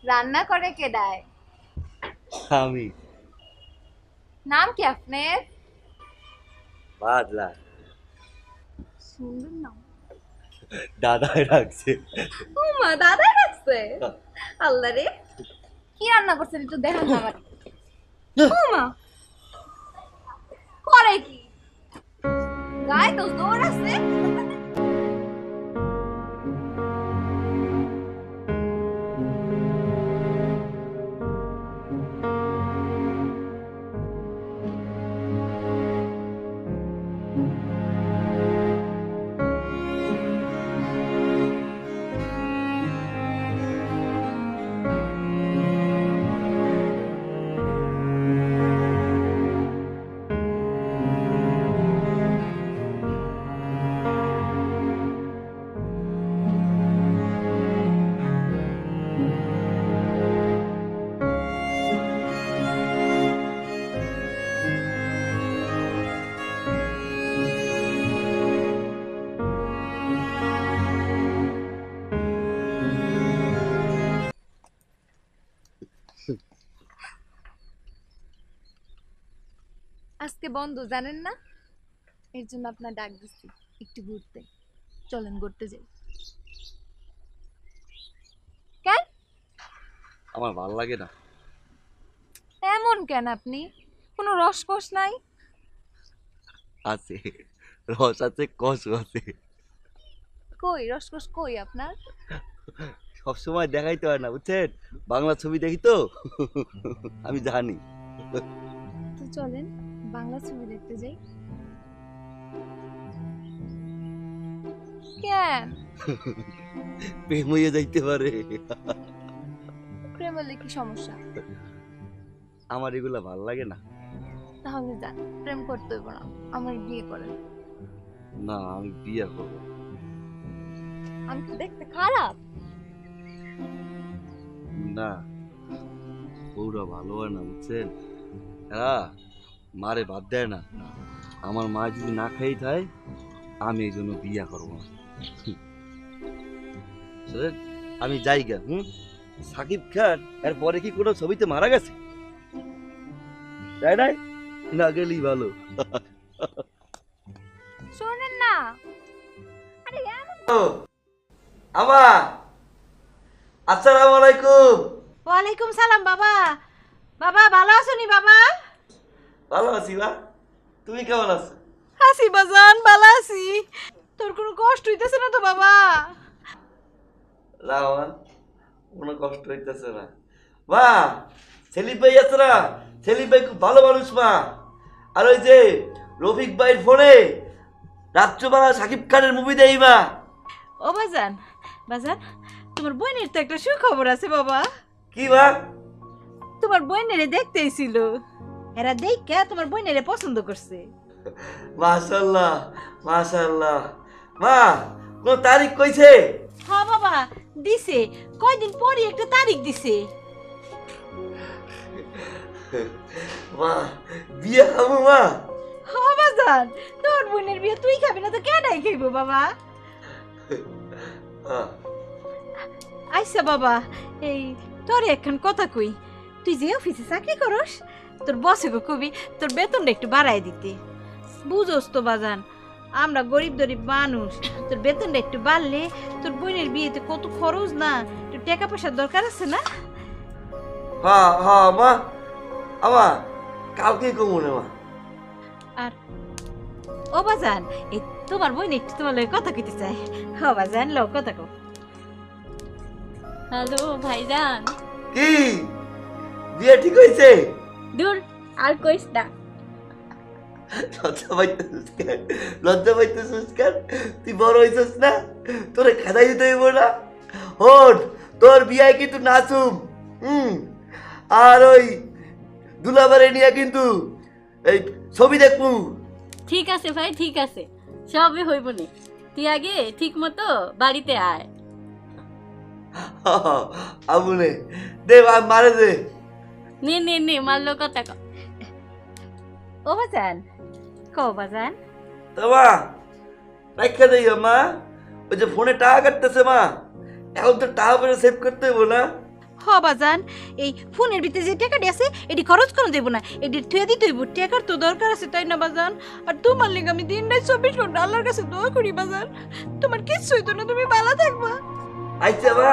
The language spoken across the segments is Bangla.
রান্না করে কে দেয়? আমি। নাম কি আপনার? বাদলা। সুন্দর নাম। দাদাই রাখছে। ও মা, দাদা রাখছে? আল্লাহ রে, কি রান্না করছেন একটু দেখান না আমার। ও মা, করে কি? গায়ে তো জোর আছে। আজকে বন্ধ জানেন না, এর জন্য আপনার ডাক দিচ্ছি একটু ঘুরতে। চলেন ঘুরতে যাই। কেন? আমার ভাল লাগে না। এমন কেন আপনি? কোনো রসকস নাই? আছে, রস আছে, কষ আছে। কই রসকস কই আপনার? সবসময় দেখাইতে হয় না, বুঝছেন? বাংলা ছবি দেখি তো, আমি জানি। তো চলেন বাংলা ছবি দেখতে যাই। কেন? প্রেম হইয়া যাইতে পারে। প্রেম হলে কি সমস্যা? আমার এগুলা ভাল লাগে না। তাহলে যান, প্রেম করতে হইব না, আমার বিয়ে করেন। না, আমি বিয়ে করবো। আমি তো দেখতে খারাপ? না, বউরা ভালো হয় না, বুঝছেন? এরা মারে বাদ দেয় না। আমার মা যদি না খাই থাকে, আমি এই জন্য বিয়ে করবো না। বুঝলেন? আমি যাইগা। সাকিব খান এরপরে কি কোনো ছবিতে মারা গেছে? তাই নাই? না গেলেই ভালো। শোনেন না, আরে এমন। ও আমা, আসসালামু আলাইকুম। ওয়ালাইকুম সালাম বাবা। বাবা ভালো আছো নি বাবা? ভালো আছি মা, তুমি কেমন আছো? আছি বাজান, ভালো আছি। তোর কোনো কষ্ট হইতেছে না তো বাবা? না মা, কোনো কষ্ট হইতেছে না। মা, সেলিম ভাই আছে না? সেলিম ভাই খুব ভালো মানুষ মা। আর ওই যে রফিক ভাইয়ের ফোনে রাত্রবেলা সাকিব খানের মুভি দেই মা। ও বাজান, বাজান তোমার বোনের তো একটা সুখবর আছে বাবা। কি মা? তোমার বোনেরে দেখতেই ছিল, এরা দেখে তোমার বোনেরে পছন্দ করছে। মাশাআল্লাহ, মাশাআল্লাহ। মা, কোন তারিখ কইছে? হ্যাঁ বাবা, দিছে, কয়দিন পরে একটা তারিখ দিছে। মা, বিয়ে খাবো মা? হ্যাঁ বাজান, তোর বোনের বিয়ে তুই খাবি না তো কেডাই খাইব বাবা? হ্যাঁ। আচ্ছা বাবা, এই তোর একখান কথা কই, তুই যে অফিসে চাকরি করস, তোর বসে গো কবি তোর বেতনটা একটু বাড়াই দিতে। বুঝোস তো বাজান, আমরা গরিব গরিব মানুষ, তোর বেতনটা একটু বাড়লে তোর বোনের বিয়েতে কত খরচ না, একটু টাকা পয়সার দরকার আছে না? হ্যাঁ হ্যাঁ মা, আমা কালকে কমু না মা। আর ও বাজান, এই তোমার বোন একটু তোমার লগে কথা কইতে চাই। হ বাজান, লো কথা কও। হ্যালো ভাইজান। কি বিয়ে ঠিক হয়েছে? দূর, আর কইস না। লজ্জা পাইতেছিস কেন? লজ্জা পাইতেছিস কেন? তুই বড় হইছিস না, তোরে খেদাই দিতে হইব না। হন, তোর বিয়ায় কিন্তু নাচুম। আর ওই দুলাবারে নিয়ে কিন্তু এই ছবি দেখবো। ঠিক আছে ভাই, ঠিক আছে, সবই হইব নি। তুই আগে ঠিক মতো বাড়িতে আয়। আমুনে দে, মারে দে। নে নে নে, মারলো কথা ক। ও বাজান, কও বাজান। মা রাখা দেই মা, ওই যে ফোনে টাকা কাটতেছে মা, এখন তো টাকা পয়সা সেভ করতে হইব না। হ বাজান, এই ফোনের ভিতরে যে টাকাটি আছে এটি খরচ করে দেবো না, এটি থুয়ে দিতে হইব। টাকার তো দরকার আছে, তাই না বাজান? আর তোমার লেগে আমি দিন রাত 24 ঘন্টা আল্লাহর কাছে দোয়া করি বাজান, তোমার কিচ্ছু হইতো না, তুমি ভালো থাকবা। আচ্ছা মা।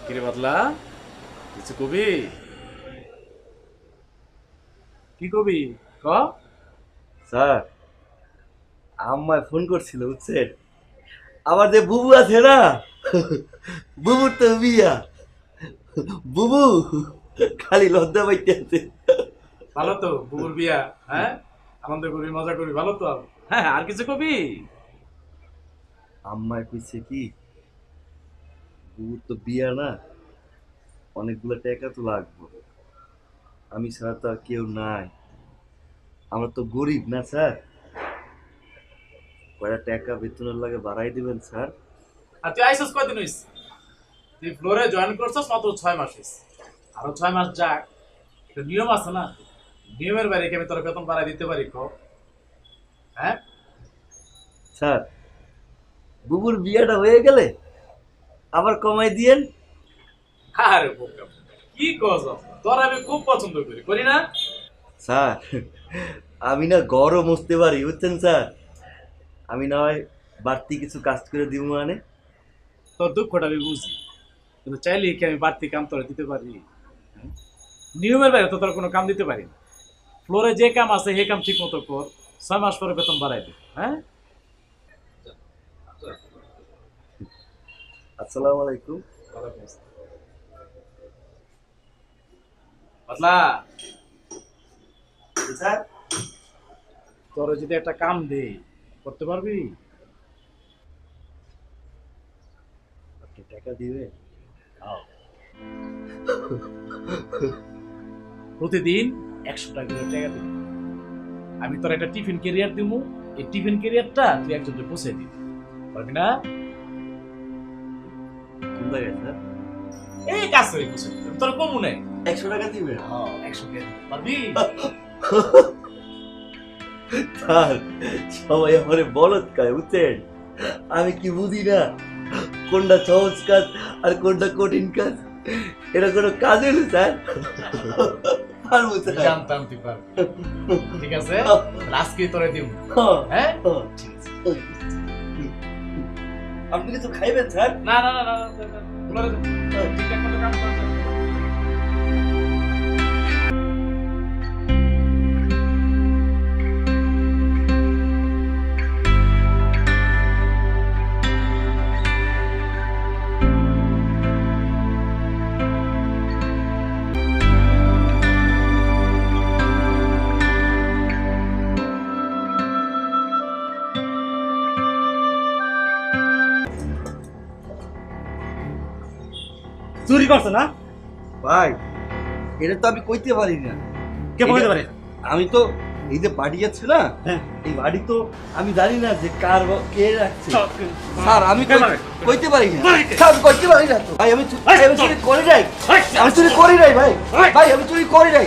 কিরে বাদলা, কিছু কবি? কি কবি ক? স্যার, আম্মায় ফোন করছিল বুঝছেন, আমার যে বুবু আছে না, বুবুর তো বিয়া, বুবু খালি লজ্জা পাইতে আছে। ভালো তো বুবুর বিয়া, হ্যাঁ আনন্দ করবি, মজা করবি, ভালো তো। হ্যাঁ, আর কিছু কবি? আম্মায় কইছে কি, বুবুর তো বিয়া না, অনেকগুলো টাকা তো লাগবে, আমি ছাড়া তো আর কেউ নাই, আমরা তো গরিব না স্যার, কয়টা টাকা বেতনের লাগে বাড়াই দিবেন স্যার। আর তুই আইসস কয়দিন হইস? তুই ফ্লোরে জয়েন করছস মাত্র 6 মাস হইস, আরো 6 মাস যাক। একটা নিয়ম আছে না, নিয়মের বাইরে কি আমি তোর বেতন বাড়াই দিতে পারি ক? হ্যাঁ স্যার, বুবুর বিয়াটা হয়ে গেলে আবার কমাই দিয়েন। আরে বোকা, কি কস? তোর আমি খুব পছন্দ করি, করি না? স্যার, আমি না গরম মুছতে পারি বুঝছেন স্যার, আমি না হয় বাড়তি কিছু কাজ করে দিব মানে। তোর দুঃখটা আমি বুঝি, কিন্তু চাইলে কি আমি বাড়তি কাম তোরা দিতে পারি? নিয়মের বাইরে তো তোর কোনো কাম দিতে পারি না। ফ্লোরে যে কাম আছে সেই কাম ঠিক মতো কর, 6 মাস পরে বেতন বাড়াই দে। হ্যাঁ, আসসালামু আলাইকুম। পাতলা, স্যার, তোর যদি একটা কাম দে করতে পারবি? আপনি টাকা দিবেন? প্রতিদিন 100 টাকা করে টাকা দিবি। আমি তোর একটা টিফিন ক্যারিয়ার দিব, এই টিফিন ক্যারিয়ারটা তুই একজনকে পৌঁছে দিবি, পারবি না? কোন জায়গায় স্যার? এই কাজ করে পৌঁছে দিবি, তোর কমু নাই। 100 টাকা দিবেন? 100 টাকা পারবি? স্যার, সবাই আমার বলদ কাজ বুঝছেন, আমি কি বুঝি না কোনটা সহজ কাজ আর কোনটা কঠিন কাজ, এটা কোনো কাজ হলো স্যার? পারবো স্যার। জানতাম তুই পারবি, ঠিক আছে? আজকে তোরে দিব। হ্যাঁ, ঠিক আছে। আপনি কিছু খাইবেন স্যার? না না না না না, ফ্লোরে ঠিকঠাক মতো কাম কর। চুরি করছে না? ভাই, এটা তো আমি কইতে পারি না। কে বলতে পারে? আমি তো এই যে বাড়ি যাচ্ছে না, হ্যাঁ। এই বাড়ি তো আমি জানি না যে কার কে রাখছে। স্যার, আমি কে পারে? কইতে পারি না। পারে কে? স্যার, আমি কইতে পারি না তো। ভাই, আমি চুরি করি নাই। আমি চুরি করি নাই ভাই। ভাই, আমি চুরি করি নাই।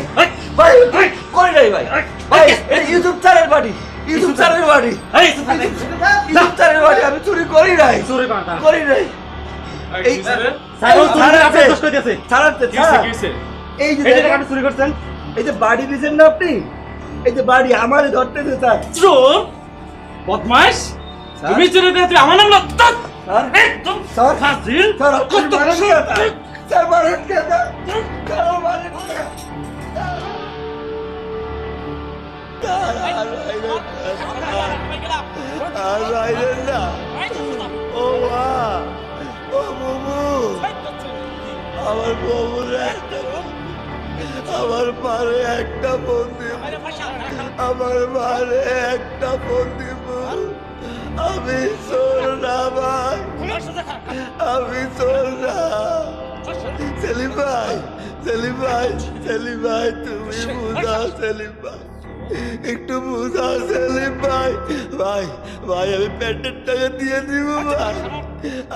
ভাই, আমি চুরি করি নাই ভাই। ভাই, এটা ইউটিউব চ্যানেল বাড়ি। ইউটিউব চ্যানেল বাড়ি। ইউটিউব চ্যানেল বাড়ি। আমি চুরি করি নাই। চুরি করে না। করি নাই। এই স্যার, ও চুরি আপনি দোষ করে দিয়েছে। ছাড়াতে এই যে এই যে টাকা দেখেন, আপনি চুরি করছেন। এই যে বাড়ি দিয়েছেন না আপনি, এই যে বাড়ি আমারে ধরতেছে স্যার। চোর, বদমাশ, স্যার? তুমি চুরি করে তুই আমার নাম লাগতো? স্যার? একদম স্যার? ফাজিল। স্যার, আপনি মারেন কে স্যার? স্যার, মারেন কে স্যার? স্যার, মারেন কে? আর বাইরেন না। ও মা, ও বুবু, আমার বউরে আমার মারে একটা ফোন দিব, আমার মারে একটা ফোন দিব। আমি চোর না ভাই, আমি চোর না। সেলিম ভাই, সেলিম ভাই, সেলিম ভাই, তুমি বুঝাও সেলিম ভাই, একটু বুঝাও সেলিম ভাই। ভাই, ভাই, আমি প্যান্টের টাকা দিয়ে দিব ভাই,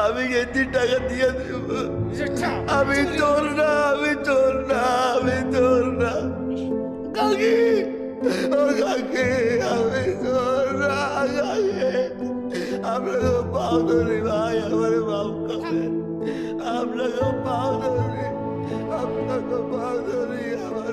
আমি গেঞ্জির টাকা দিয়ে দিব। আমি চোর না, আমি চোর না, আমি চোর না। কাকি, কাকে আমি আপনাকে পাও ধরি ভাই আমার মাফ করে আপনাকে পাও ধরি আপনাকে পাও ধরি আমার